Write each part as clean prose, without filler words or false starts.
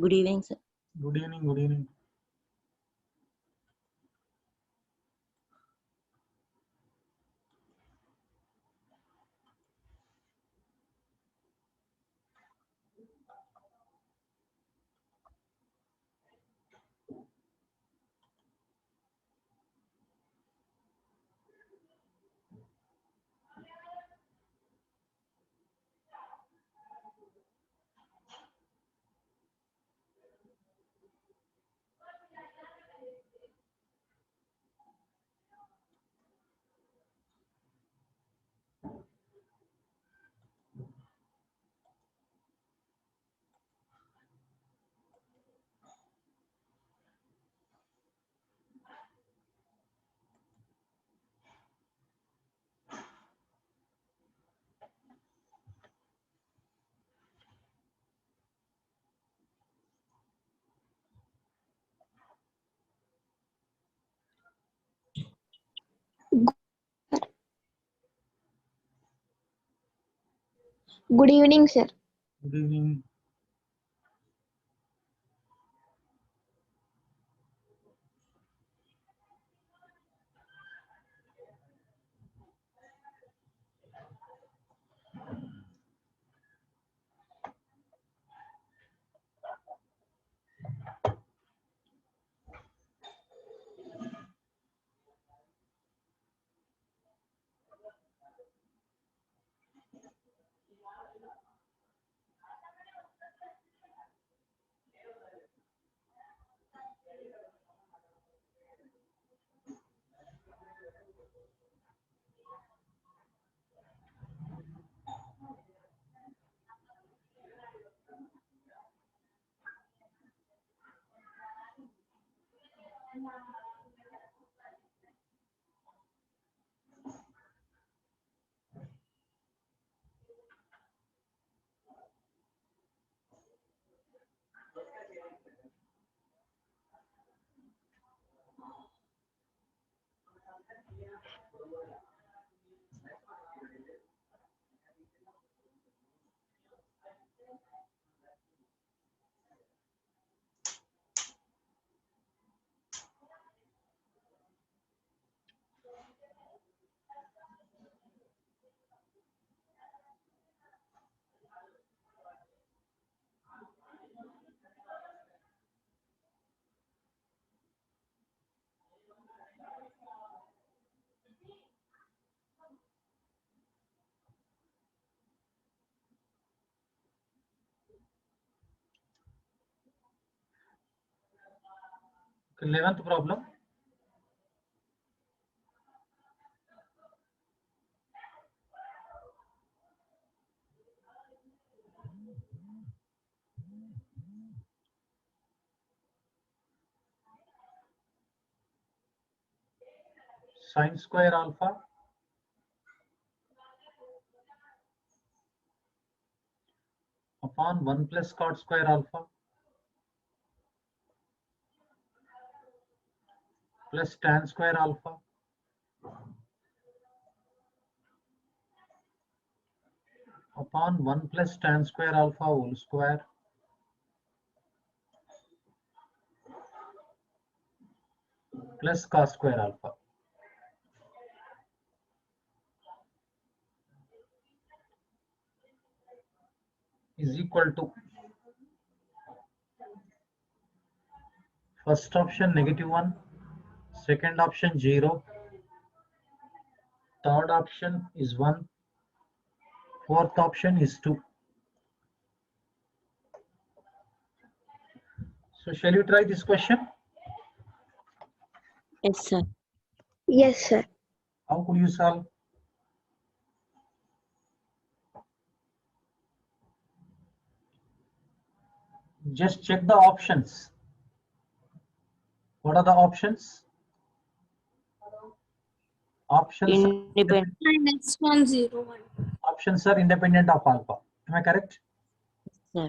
Good evening, sir. Good evening. Good evening. Good evening, sir. Good evening. Okay, 11th problem. Sin square alpha upon 1 plus cot square alpha plus tan square alpha upon 1 plus tan square alpha whole square plus cos square alpha. Is equal to first option -1, second option 0, third option is 1, fourth option is 2. So shall you try this question? Yes, sir. Yes, sir. How could you solve? Just check the options. What are the options? Options Independent. options are independent of alpha. Am I correct? Sir.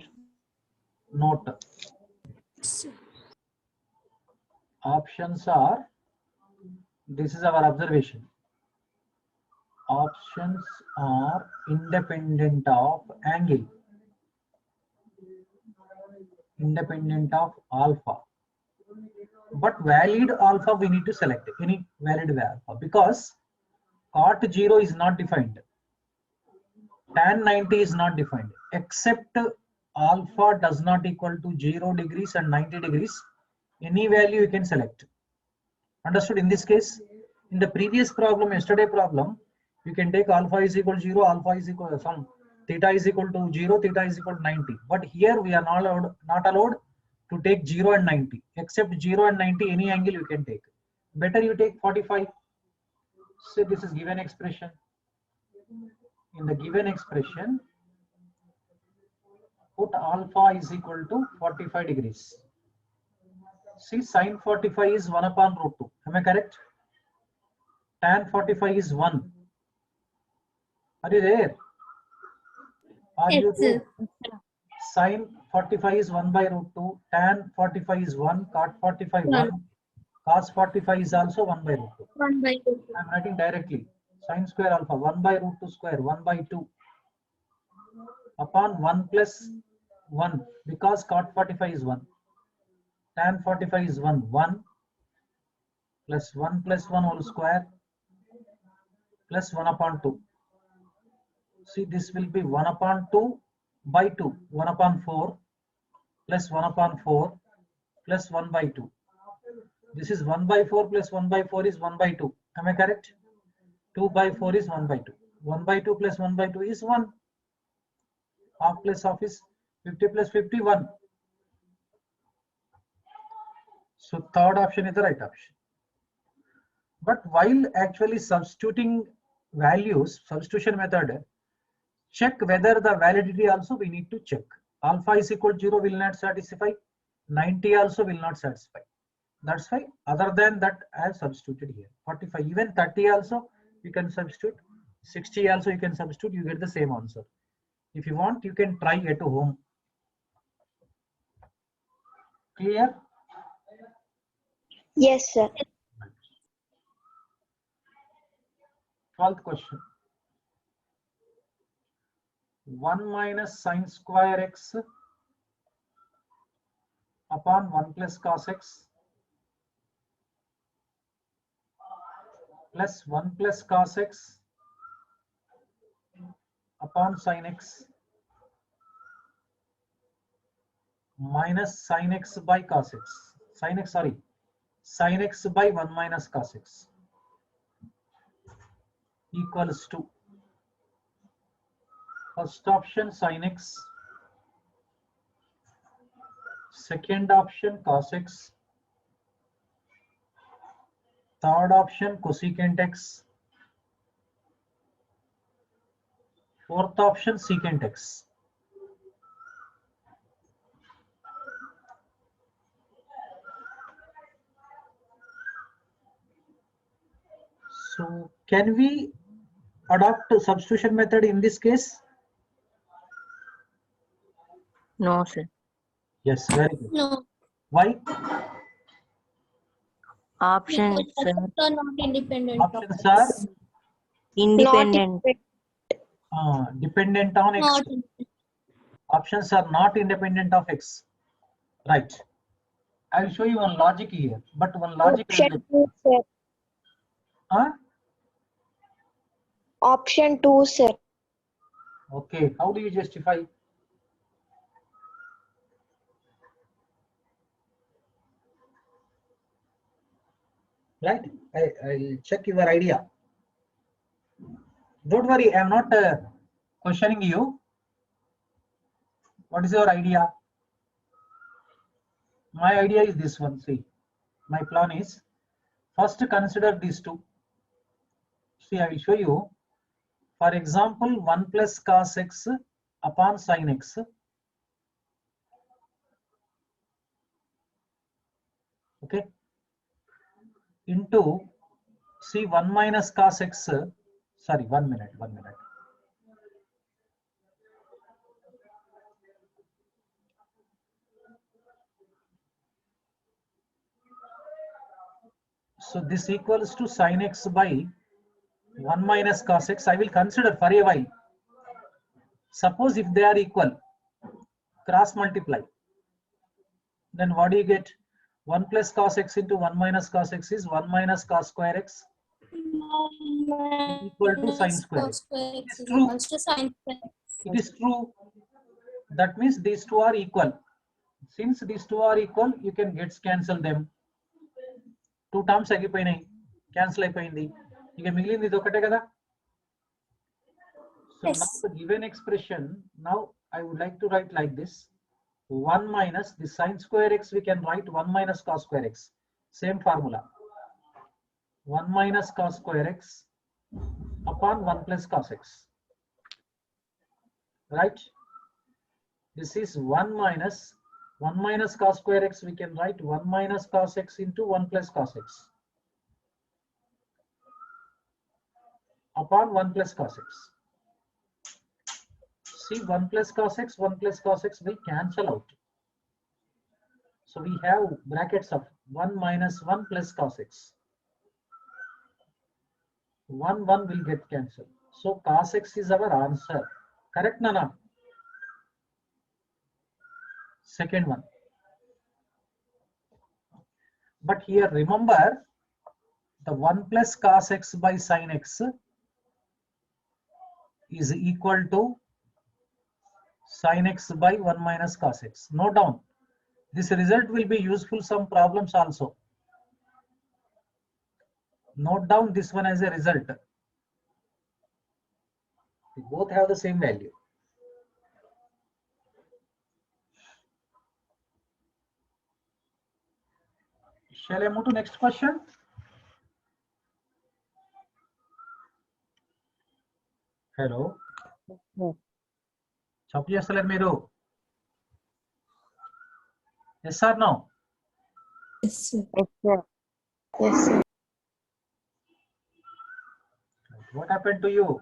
Note. Options are, this is our observation. Options are independent of angle. independent of alpha. But valid alpha we need to select any valid alpha because cot 0 is not defined. Tan 90 is not defined except alpha does not equal to 0 degrees and 90 degrees. Any value you can select. Understood? In this case, in the previous problem, yesterday problem, you can take alpha is equal to 0, alpha is equal to some theta is equal to 0, theta is equal to 90. But here we are not allowed to take 0 and 90. Except 0 and 90, any angle you can take. Better you take 45. So this is given expression. In the given expression, put alpha is equal to 45 degrees. See, sine 45 is 1 upon root 2. Am I correct? Tan 45 is 1. Are you there? Are you there? Sine 45 is 1 by root 2. Tan 45 is 1. Cot 45 1. Cos 45 is also 1 by root 2. 1 by 2. I am writing directly. Sine square alpha 1 by root 2 square 1 by 2 upon 1 plus 1 because cot 45 is 1. Tan 45 is 1. 1 plus 1 whole square plus 1 upon 2. See, this will be 1 upon 2 by 2. 1 upon 4 plus 1 upon 4 plus 1 by 2. This is 1 by 4 plus 1 by 4 is 1 by 2. Am I correct? 2 by 4 is 1 by 2. 1 by 2 plus 1 by 2 is 1. Half plus half is 50 plus 51. So third option is the right option. But while actually substituting values, substitution method, check whether the validity also we need to check. Alpha is equal to 0 will not satisfy. 90 also will not satisfy. That's why other than that I have substituted here. 45, even 30 also you can substitute. 60 also you can substitute. You get the same answer. If you want, you can try at home. Clear? Yes, sir. 12th question. 1 minus sine square x upon 1 plus cos x plus 1 plus cos x upon sin x minus sin x by cos x. Sin x by 1 minus cos x equals to first option sin x, second option cos x, third option cosecant x, fourth option secant x. So can we adopt a substitution method in this case? No, sir. Yes, very good. No. Why? Options Are not independent. Options are independent. dependent on x. Not Options are not independent of x. Right. I will show you one logic here, but one logic is option 2, sir. Option 2, sir. Okay. How do you justify? Right. I'll check your idea. Don't worry, I am not questioning you. What is your idea? My idea is this one. See, my plan is first consider these two. See, I will show you. For example, 1 plus cos x upon sin x. Okay. Into, see, 1 minus cos x. Sorry, 1 minute. So this equals to sin x by 1 minus cos x. I will consider for a while. Suppose if they are equal, cross multiply. Then what do you get? 1 plus cos x into 1 minus cos x is 1 minus cos square x equal to sin square x. It is true. It is true. That means these two are equal. Since these two are equal, you can cancel them. 2 terms agipoyinayi, cancel అయిపోయింది. ఇక మిగిలింది ఇది ఒకటే కదా. So Yes. now the given expression, now I would like to write like this. 1 minus the sin square x, we can write 1 minus cos square x. Same formula. 1 minus cos square x upon 1 plus cos x. Right? This is 1 minus cos square x, we can write 1 minus cos x into 1 plus cos x upon 1 plus cos x. See, 1 plus cos x will cancel out. So we have brackets of 1 minus 1 plus cos x. 1 will get cancelled. So cos x is our answer. Correct, Nana? Second one. But here remember, the 1 plus cos x by sin x is equal to sin x by 1 minus cos x. Note down. This result will be useful some problems also. Note down this one as a result. They both have the same value. Shall I move to next question? Hello. Chop chestaleru meeru. Yes or no? Yes, sir. Yes, sir. Yes, sir. What happened to you?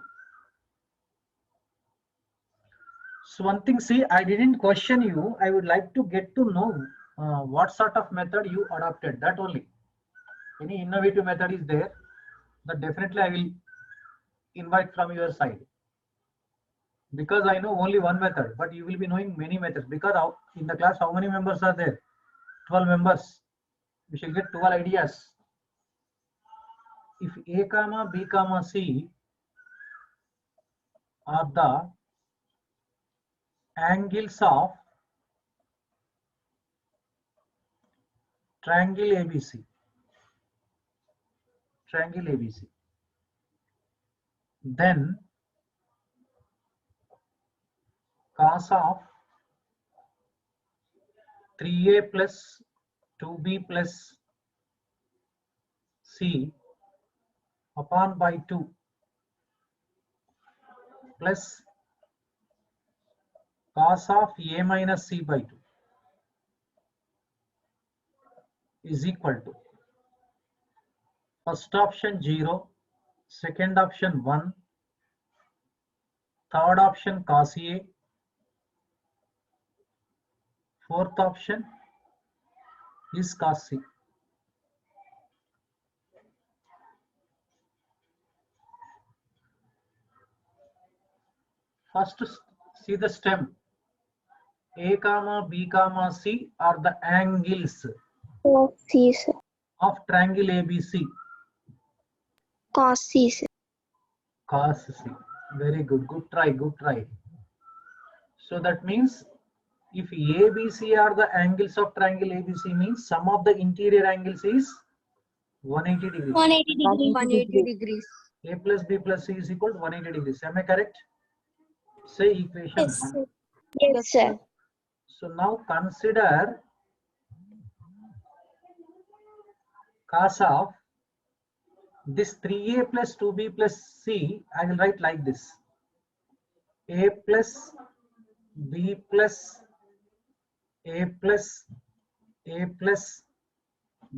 So one thing, see, I didn't question you. I would like to get to know what sort of method you adopted. That only. Any innovative method is there, that definitely I will invite from your side. Because I know only one method, but you will be knowing many methods. Because in the class, how many members are there? 12 members. We shall get 12 ideas. If A comma B comma C are the angles of triangle ABC, then cos of 3A plus 2B plus C upon by 2 plus cos of A minus C by 2 is equal to first option 0, second option 1, third option cos A, fourth option is cos C. First, see the stem. A comma B comma C are the angles C, sir. of triangle ABC. Cos C, sir. Cos C. Very good. Good try. So that means if ABC are the angles of triangle ABC, means sum of the interior angles is 180 degrees. 180 degrees. 180 degrees. A plus B plus C is equal to 180 degrees. Am I correct? Say equation Yes, 1. sir. Yes, sir. So now consider cos of this 3A plus 2B plus C. I will write like this. A plus B plus A plus A plus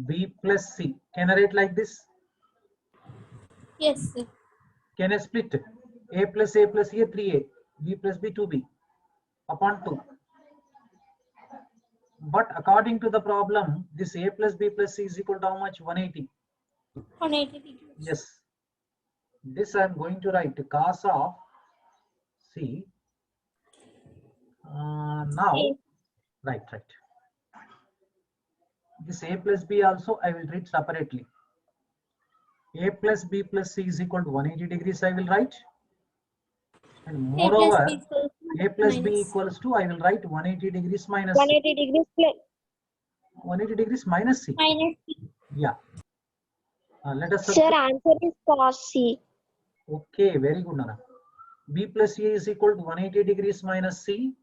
B plus C. Can I write like this? Yes, sir. Can I split A plus C 3A, B plus B 2B upon 2? But according to the problem, this A plus B plus C is equal to how much? 180. 180 degrees. Yes. This I am going to write cos of C. Now, A. right. This a plus b also I will treat separately. A plus b plus c is equal to 180 degrees I will write. And A plus moreover, B equals a plus b minus. equals to, I will write 180 degrees minus c. 180 degrees plus 180 degrees minus c. minus C. Yeah. Let us Sir, substitute. answer is cos C. Okay, very good, Nana. B plus C is equal to 180 degrees minus C.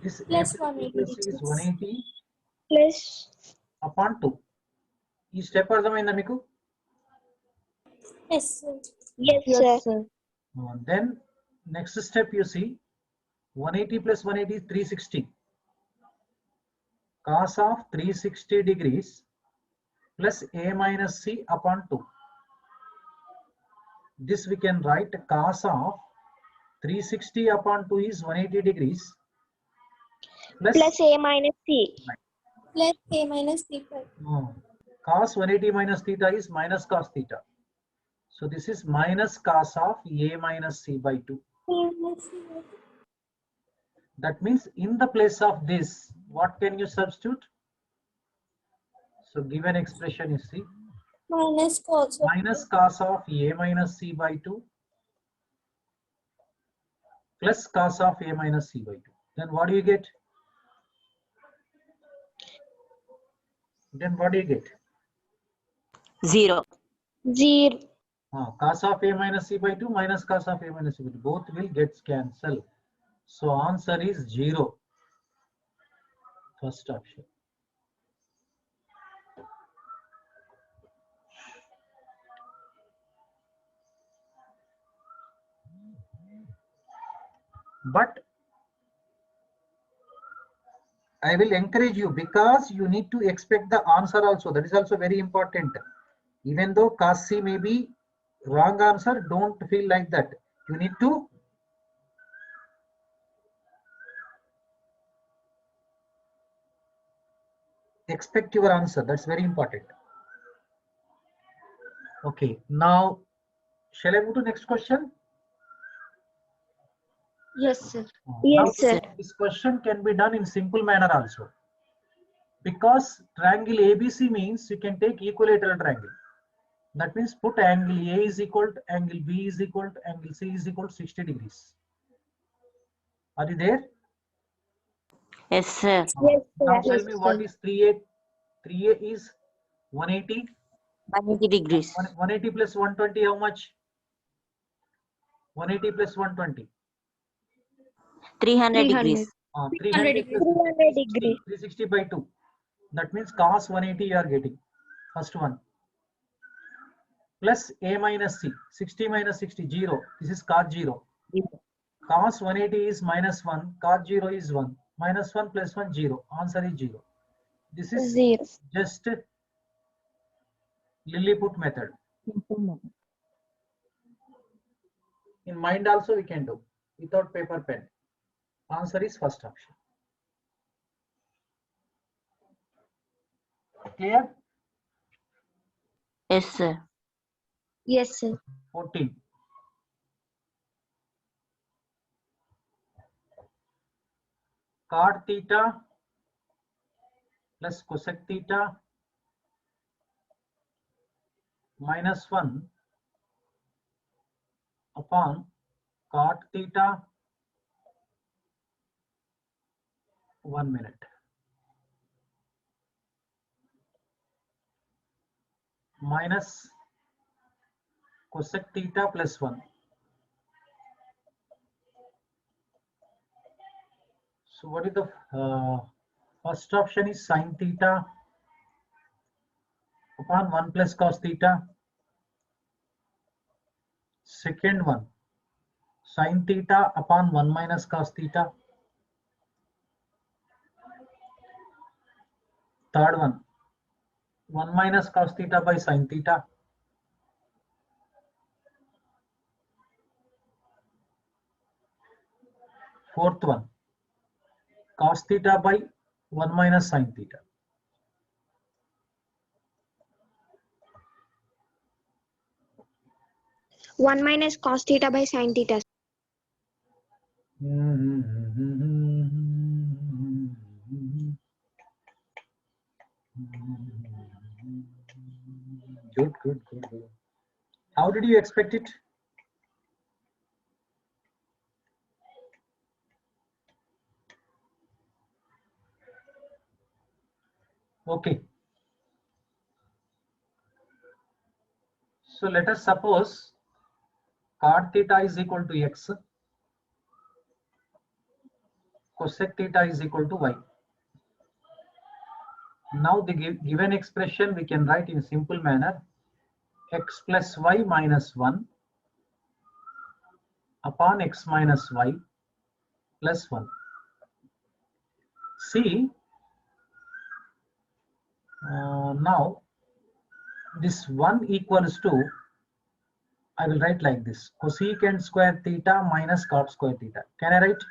This A Plus plus B 180 plus C is degrees. 180 Plus. upon 2. ఈ step అర్థమైందా మీకు? Yes, sir. Yes, sir. Then next step you see 180 plus 180 is 360. Cos of 360 degrees plus A minus C upon 2. This we can write cos of 360 upon 2 is 180 degrees Plus A minus C. Plus A minus C. Cos 180 minus theta is minus cos theta. So this is minus cos of A minus C by 2. That means in the place of this, what can you substitute? So given expression you see minus cos of A minus C by 2 plus cos of A minus C by 2. Then what do you get? Then what do you get? 0. 0. Cos of A minus C by 2 minus cos of A minus C by 2. Both will get cancelled. So answer is 0. First option. But I will encourage you because you need to expect the answer also. That is also very important. Even though cos C may be wrong answer, don't feel like that. You need to expect your answer. That's very important. Okay, now shall I move to next question? Yes, sir. Now, Yes, sir. this question can be done in simple manner also. Because triangle ABC means you can take equilateral triangle. That means put angle A is equal to angle B is equal to angle C is equal to 60 degrees. Are you there? Yes, sir. Yes, sir. Now tell Yes, me what sir. is 3A? 3A is 180. 180 degrees. 180 plus 120 how much? 180 plus 120. 300 degrees. 300 plus 300 degrees. 360 by 2. That means cos 180 you are getting. First one. Plus A minus C. 60 minus 60, 0. This is cos 0. Cos 180 is minus 1. Cos 0 is 1. Minus 1 plus 1, 0. Answer is 0. This is 0. just Lilliput method. In mind also we can do. Without paper pen. Answer is first option. Clear? Yes, sir. Yes, sir. 14. Cot theta plus cosec theta minus 1 upon cot theta. 1 minute. Minus cosec theta plus 1. So what is the first option is sin theta upon 1 plus cos theta. Second one, sin theta upon 1 minus cos theta. Third one, 1 minus cos theta by sin theta. Fourth one, cos theta by 1 minus sin theta. One minus cos theta by sin theta. Good, good, good, good. How did you expect it? Okay. So let us suppose cot theta is equal to x, cosec theta is equal to y. Now the given expression we can write in a simple manner: x plus y minus 1 upon x minus y plus 1. See, now this 1 equals to, I will write like this: cosecant square theta minus cot square theta. Can I write?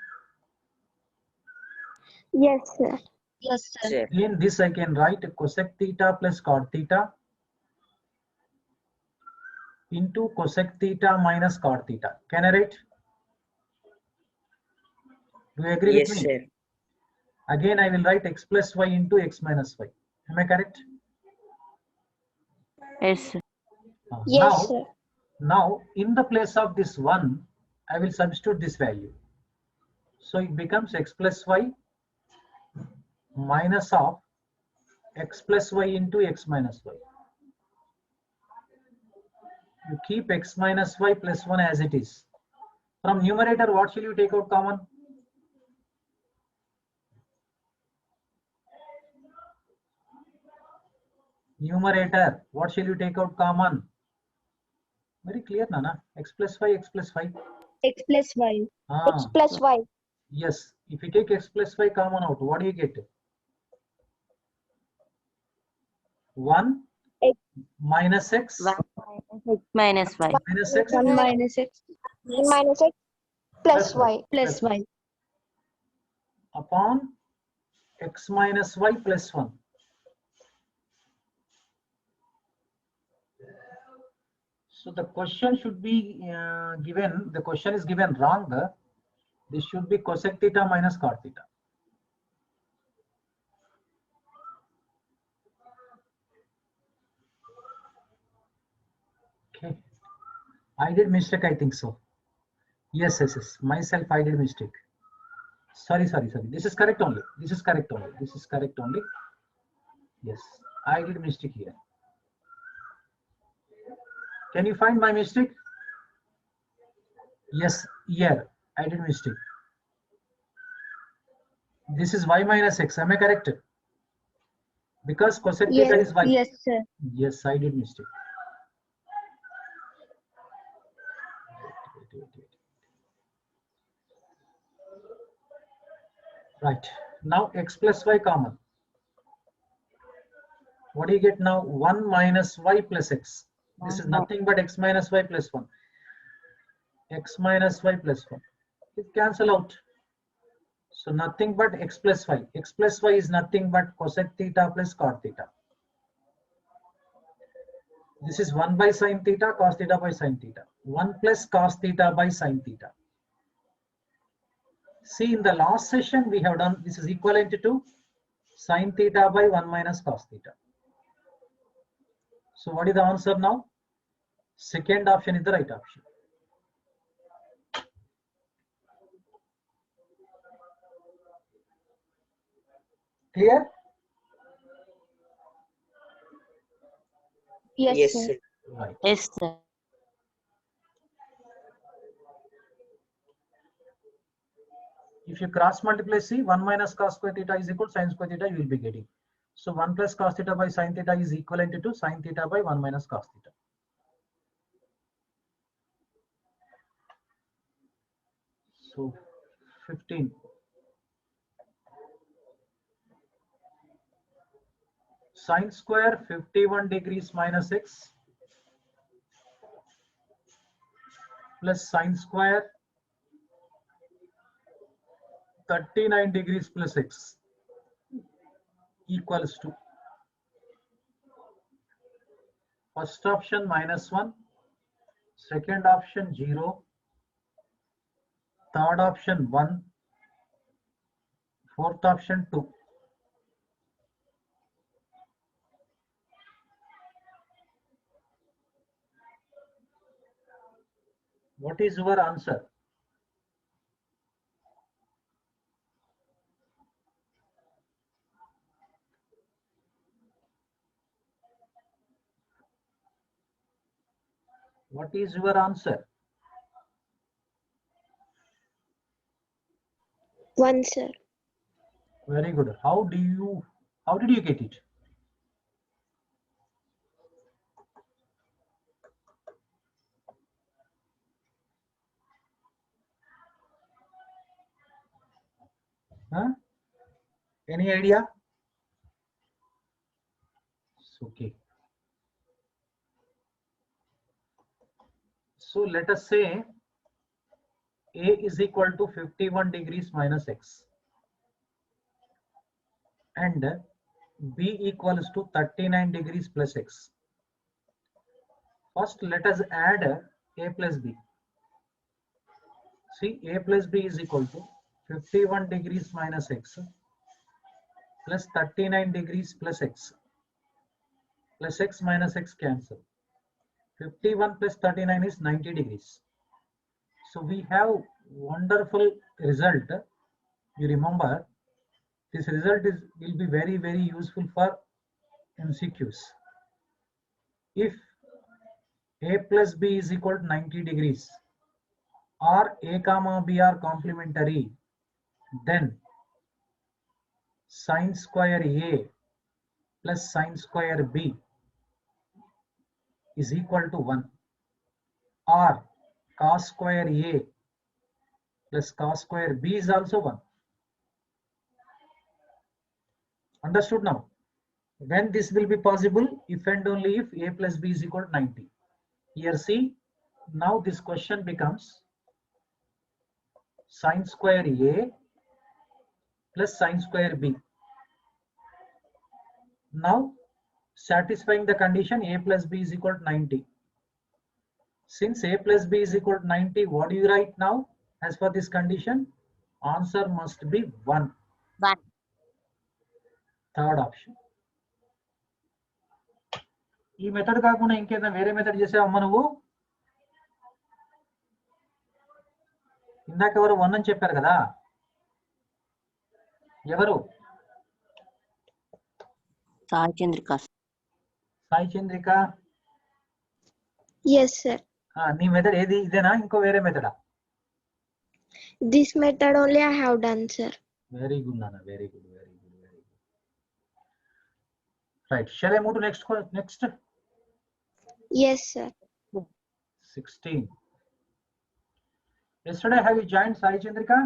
Yes, sir. Yes, sir. In this I can write cosec theta plus cot theta into cosec theta minus cot theta. Can I write? Do you agree with me? Yes, sir. Again, I will write x plus y into x minus y. Am I correct? Yes, sir. Yes, sir. Now, in the place of this 1, I will substitute this value. So it becomes x plus y minus of x plus y into x minus y. You keep x minus y plus 1 as it is. From numerator, what shall you take out common? Numerator, what shall you take out common? Very clear, Nana. X plus y, x plus y. X plus Y. X plus y. Yes, if you take x plus y common out, what do you get? 1 X. minus x 1 minus x minus y. minus x 1 minus X 1 minus x plus y. plus Y. upon x minus y plus 1. So the question should be given, the question is given wrong. This should be cosec theta minus cot theta. Okay. I did mistake, I think so. Yes, yes, yes. Myself, I did mistake. Sorry. This is correct only. This is correct only. This is correct only. Yes, I did mistake here. Can you find my mistake? Yes, here I did mistake. This is y minus x. Am I correct? Because cosec theta is y. Yes, sir. Yes, I did mistake. Right. Now x plus y common. What do you get now? 1 minus y plus x. This is nothing but x minus y plus 1. X minus y plus 1. It cancel out. So nothing but x plus y. X plus y is nothing but cosec theta plus cot theta. This is 1 by sin theta, cos theta by sin theta. 1 plus cos theta by sin theta. See, in the last session we have done, this is equivalent to sin theta by 1 minus cos theta. So what is the answer now? Second option is the right option. Clear? Yes, Yes, sir. sir. Right. Yes, sir. If you cross multiply, see, 1 minus cos square theta is equal to sin square theta, you will be getting. So 1 plus cos theta by sin theta is equivalent to sin theta by 1 minus cos theta. So 15. Sin square 51 degrees minus x plus sin square 39 degrees plus x equals to first option minus 1, second option 0, third option 1, fourth option 2. What is your answer? What is your answer? 1, sir. Very good. How did you get it? Huh? Any idea? Okay. So let us say A is equal to 51 degrees minus x and B equals to 39 degrees plus x. First, let us add A plus B. See, A plus B is equal to 51 degrees minus x plus 39 degrees plus x minus x cancel. 51 plus 39 is 90 degrees. So we have wonderful result. You remember, this result will be very, very useful for MCQs. If A plus B is equal to 90 degrees or A comma B are complementary, then sine square A plus sine square B is equal to 1, or cos square A plus cos square B is also 1. Understood now? When this will be possible? If and only if A plus B is equal to 90. Here see, now this question becomes sine square A plus sine square B. Now satisfying the condition A plus B is equal to 90. Since A plus B is equal to 90, what do you write now? As for this condition, answer must be 1. 1. Third option. ఈ method కాకుండా ఇంకేదైనా వేరే method చేసావమ్మా నువ్వు? ఇందాక ఎవరు 1 అని చెప్పారు కదా, ఎవరు? సాయి చంద్రిక. సాయి చంద్రిక. Yes, sir. నీ మెథడ్ ఏది? ఇదేనా ఇంకో వేరే మెథడా? This method only I have done, sir. Very good, Nana. Very good. Very good. Very good. Right. Shall I move to next? Yes, sir. 16. Yesterday, have you joined Sai Chandrika?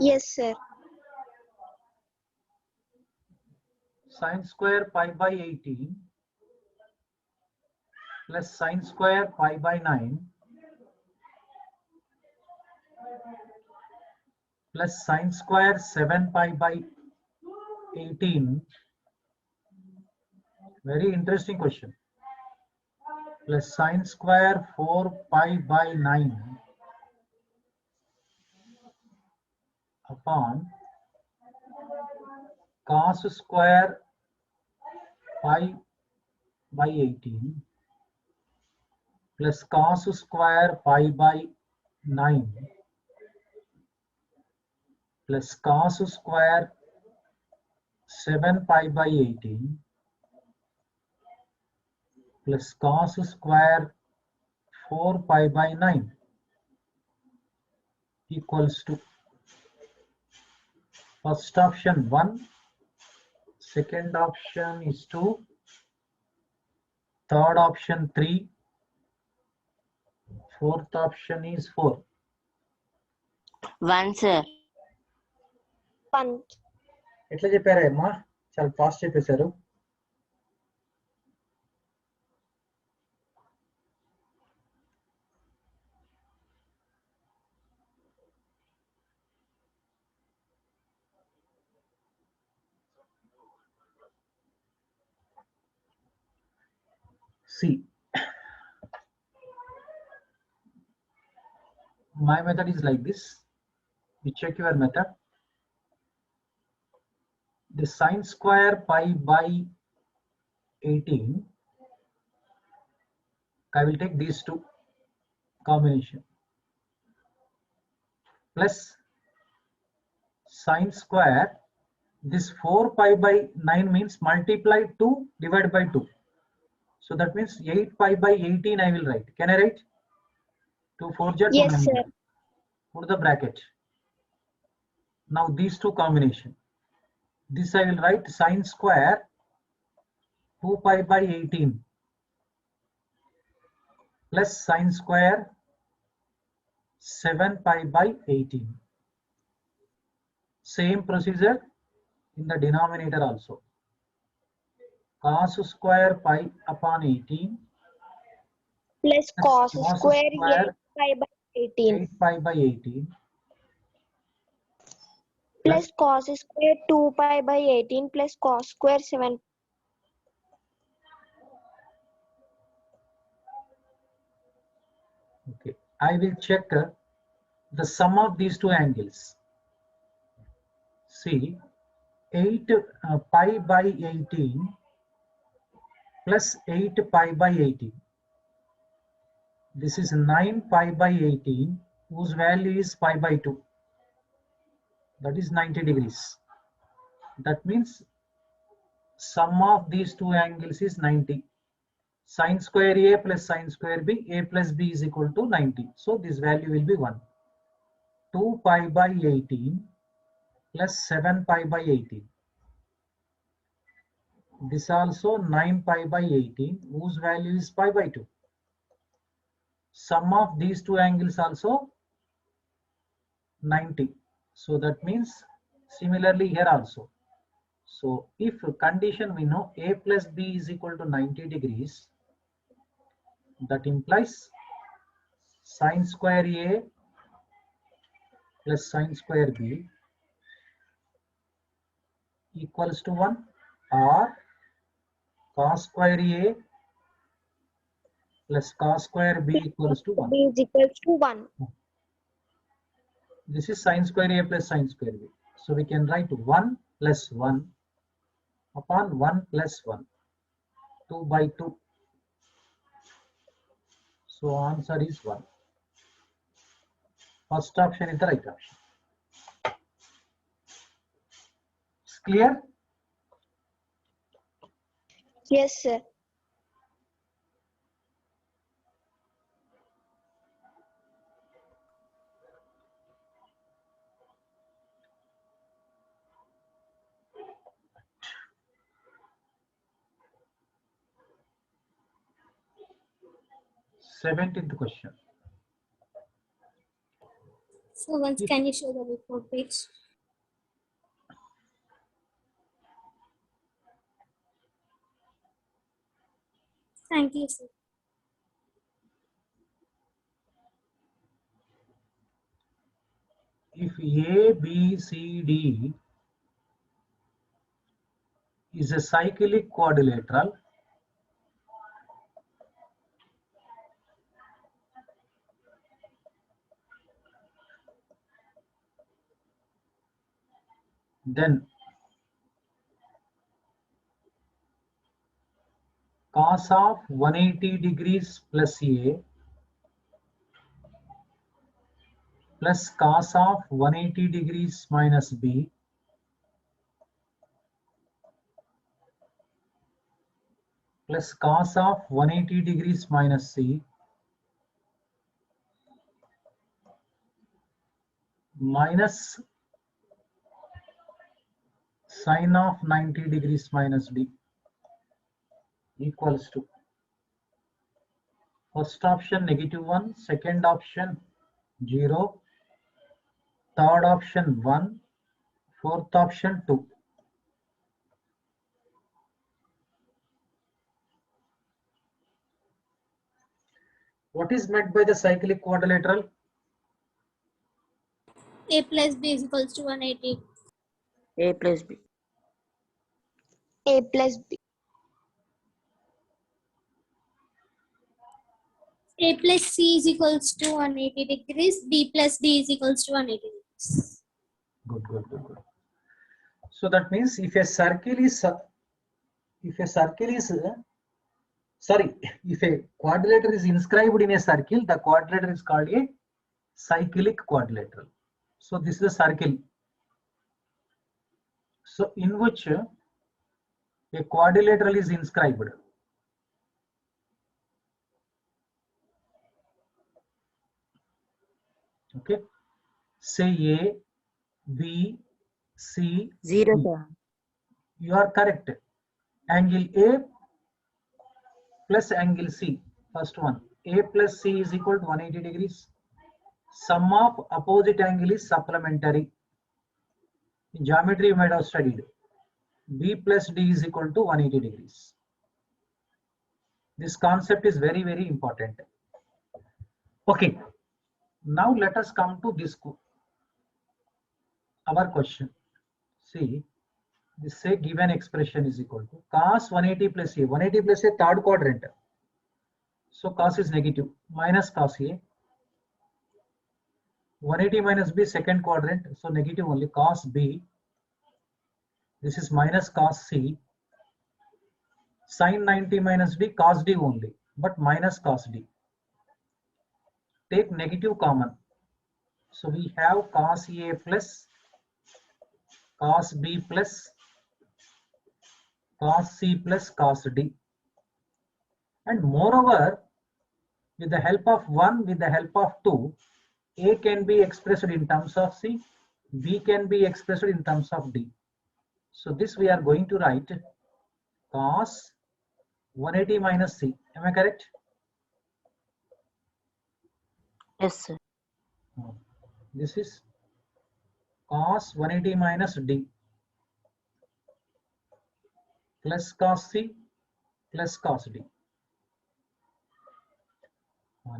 Yes, sir. Sine square pi by 18 plus sine square pi by 9 plus sine square 7 pi by 18. Very interesting question. Plus sine square 4 pi by 9 upon cos square pi by 18 plus cos square pi by 9 plus cos square 7 pi by 18 plus cos square 4 pi by 9 equals to first option 1, second option is 2, third option 3, fourth option is 4. 1, sir. 1. ఎట్లా చెప్పారా అమ్మా? చాలా fast చెప్పేశారు. See, my method is like this. You check your method. The sine square pi by 18 I will take these two combination plus sine square. This 4 pi by 9 means multiply 2 divided by 2. So that means 8 pi by 18 I will write. Can I write? 2 4 jar 2 Yes, 9 sir. jar. Put the bracket. Now these two combination. This I will write sine square 2 pi by 18 plus sine square 7 pi by 18. Same procedure in the denominator also. Cos square pi upon 18 Plus cos cos square square 8 pi by 18. 8 pi by 18 Plus cos square 2 pi by 18 plus cos square 7. Okay, I will check the sum of these two angles. See, 8 pi by 18 plus 8 pi by 18. This is 9 pi by 18 whose value is pi by 2. That is 90 degrees. That means sum of these two angles is 90. Sine square A plus sine square B, A plus B is equal to 90. So this value will be 1. 2 pi by 18 plus 7 pi by 18. This also 9 pi by 18 whose value is pi by 2. Sum of these two angles also 90. So that means similarly here also. So if condition we know A plus B is equal to 90 degrees, that implies sine square A plus sine square B equals to 1 or cos square A plus cos square B equals to 1. B is equals to 1. This is sine square A plus sine square B. So we can write 1 plus 1 upon 1 plus 1. 2 by 2. So answer is 1. First option is the right option. It's clear? Yes, sir. Seventeenth question. So once can you show the report page? Thank you, sir. If A, B, C, D is a cyclic quadrilateral, then cos of 180 degrees plus A plus cos of 180 degrees minus B plus cos of 180 degrees minus C minus sine of 90 degrees minus D equals to first option -1, second option 0, third option 1, fourth option 2. What is meant by the cyclic quadrilateral? A plus B is equals to 180. A plus B. A plus B. A plus C is equals to 180 degrees. B plus D is equals to 180 degrees. Good. So that means if a circle is Sorry, if a quadrilateral is inscribed in a circle, the quadrilateral is called a cyclic quadrilateral. So this is a circle, so in which a quadrilateral is inscribed. Okay, say A, B, C, 0, D. sir. You are correct. Angle A plus angle C. First one, A plus C is equal to 180 degrees. Sum of opposite angle is supplementary. In geometry you might have studied. B plus D is equal to 180 degrees. This concept is very, very important. Okay, now let us come to this our question. See, this say given expression is equal to cos 180 plus A. 180 plus A third quadrant. So cos is negative, minus cos A. 180 minus B second quadrant, so negative only, cos B. This is minus cos C. Sin 90 minus D, cos D only, but minus cos D. Take negative common. So we have cos A plus cos B plus cos C plus cos D. And moreover, with the help of 1, with the help of 2, A can be expressed in terms of C, B can be expressed in terms of D. So this we are going to write cos 180 minus C. Am I correct? Yes, sir. This is cos 180 minus D plus cos C plus cos D.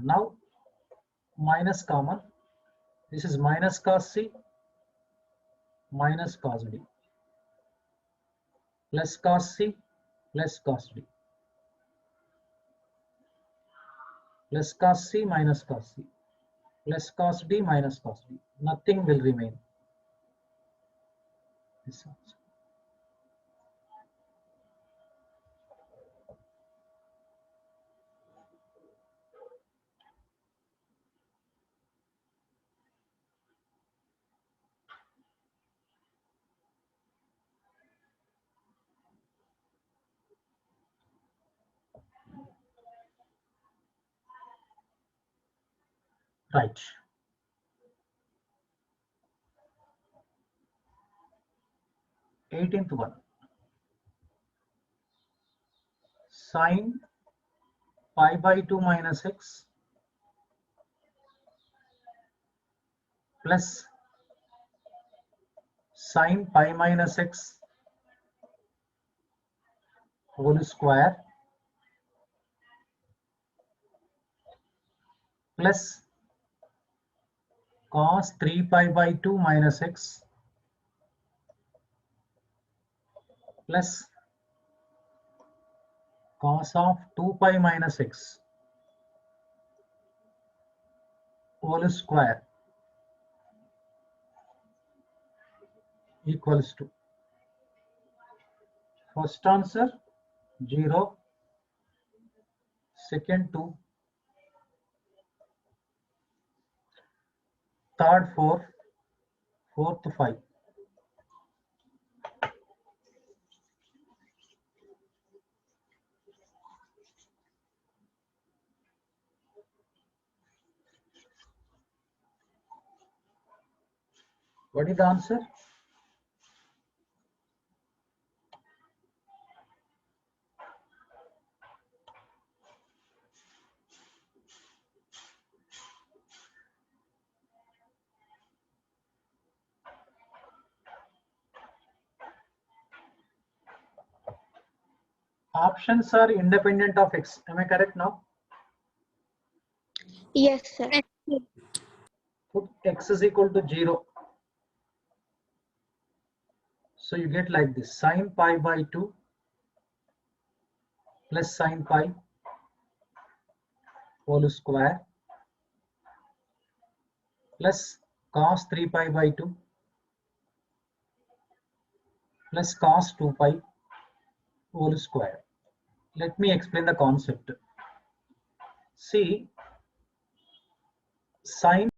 Now minus common. This is minus cos C minus cos D plus cos C plus cos D plus cos C minus cos C plus cos D minus cos D. Nothing will remain. This also. Right. Eighteenth one. Sin pi by 2 minus x plus sin pi minus x whole square plus cos 3 pi by 2 minus x plus cos of 2 pi minus x whole square equals to, first answer 0, second 2, third 4, fourth 5. What is the answer? Options are independent of x. Am I correct now? Yes, sir. Put x is equal to 0. So you get like this, sin pi by 2 plus sin pi whole square plus cos 3 pi by 2 plus cos 2 pi whole square. let me explain the concept. See, sine